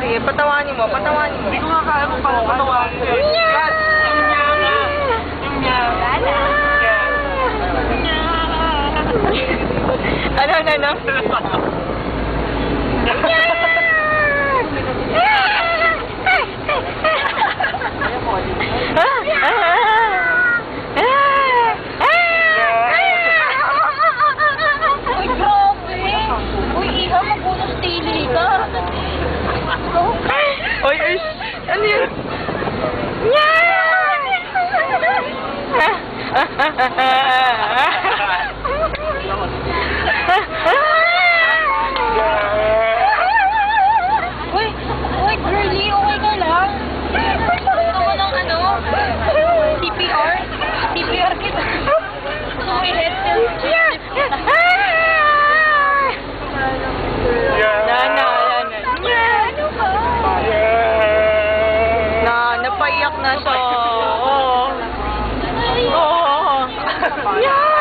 sige. Patawanin mo, patawanin mo. Hindi ko nga kaya kung paano patawanin eh. Yan! Yung niya nga! Yung niya! Ano? Uy, grabe! Uy, iha, magunos tili ka. Oy, ano yun? Uy, girly, okay ka lang? Gusto mo ng ano? CPR? CPR kita. Uy, headset. Napaiyak na siya. Oo. Yeah!